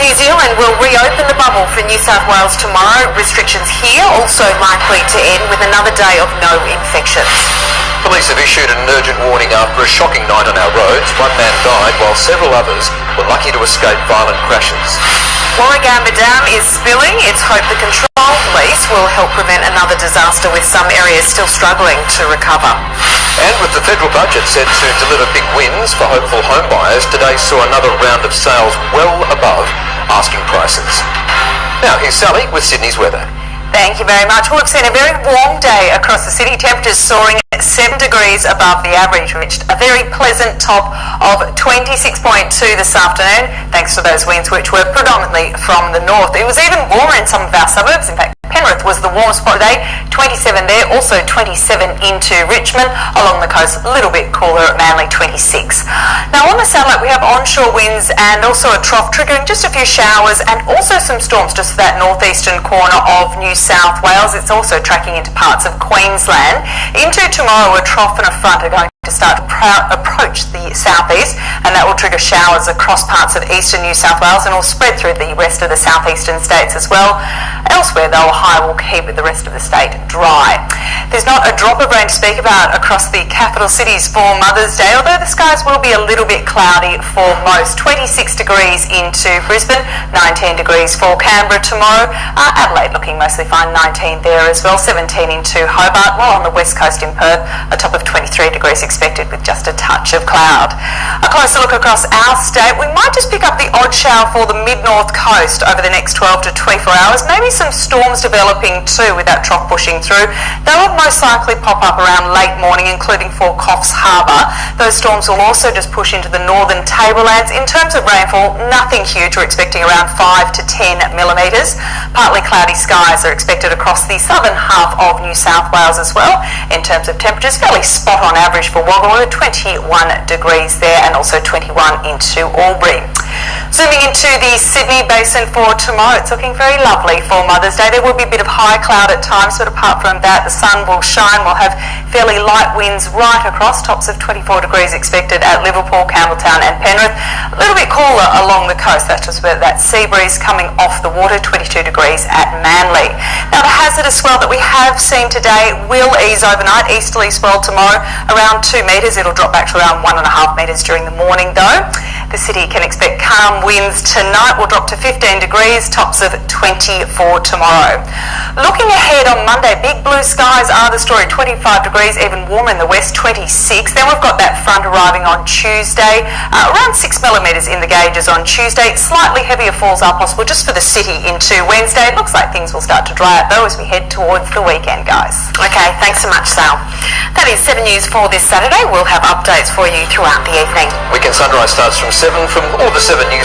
New Zealand will reopen the bubble for New South Wales tomorrow. Restrictions here also likely to end with another day of no infections. Police have issued an urgent warning after a shocking night on our roads. One man died while several others were lucky to escape violent crashes. Warragamba Dam is spilling. It's hoped the Control Police will help prevent another disaster, with some areas still struggling to recover. And with the federal budget set to deliver big wins for hopeful home buyers, today saw another round of sales well above asking prices. Now here's Sally with Sydney's weather. Thank you very much. Well, it's been a very warm day across the city. Temperatures soaring 7 degrees above the average. Reached a very pleasant top of 26.2 this afternoon, thanks to those winds which were predominantly from the north. It was even warmer in some of our suburbs. In fact, Penrith was the warmest spot today, 27 there, also 27 into Richmond. Along the coast, a little bit cooler at Manly, 26. Now on the satellite we have onshore winds and also a trough triggering just a few showers and also some storms just for that northeastern corner of New South Wales. It's also tracking into parts of Queensland. Into tomorrow, a trough and a front are going to start to approach the southeast, and that will trigger showers across parts of eastern New South Wales and will spread through the rest of the southeastern states as well. Elsewhere though, a high will keep the rest of the state dry. There's not a drop of rain to speak about across the capital cities for Mother's Day, although the skies will be a little bit cloudy for most. 26 degrees into Brisbane, 19 degrees for Canberra tomorrow. Adelaide looking mostly fine, 19 there as well, 17 into Hobart, while on the west coast in Perth, a top of 23 degrees expected with just a touch of cloud. A closer look across our state, we might just pick up the odd shower for the mid-north coast over the next 12 to 24 hours. Maybe some storms developing too with that trough pushing through. They will most likely pop up around late morning, including for Coffs Harbour. Those storms will also just push into the northern tablelands. In terms of rainfall, nothing huge. We're expecting around 5 to 10 millimetres. Partly cloudy skies are expected across the southern half of New South Wales as well. In terms of temperatures, fairly spot on average for Wagga, 21 degrees there and also 21 into Albury. Zooming into the Sydney Basin for tomorrow, it's looking very lovely for Mother's Day. There will be a bit of high cloud at times, but apart from that, the sun will shine. We'll have fairly light winds right across, tops of 24 degrees expected at Liverpool, Campbelltown and Penrith. A little bit cooler along the coast. That's just where that sea breeze coming off the water, 22 degrees at Manly. Now the hazardous swell that we have seen today will ease overnight. Easterly swell tomorrow around 2 metres. It'll drop back to around 1.5 metres during the morning though. The city can expect calm winds tonight. Will drop to 15 degrees, tops of 24 tomorrow. Looking ahead on Monday, big blue skies are the story, 25 degrees, even warmer in the west, 26. Then we've got that front arriving on Tuesday, around 6 millimetres in the gauges on Tuesday. Slightly heavier falls are possible just for the city into Wednesday. It looks like things will start to dry out though as we head towards the weekend, guys. Okay, thanks so much, Sal. That is 7 News for this Saturday. We'll have updates for you throughout the evening. Weekend Sunrise starts from 7 from all the 7 News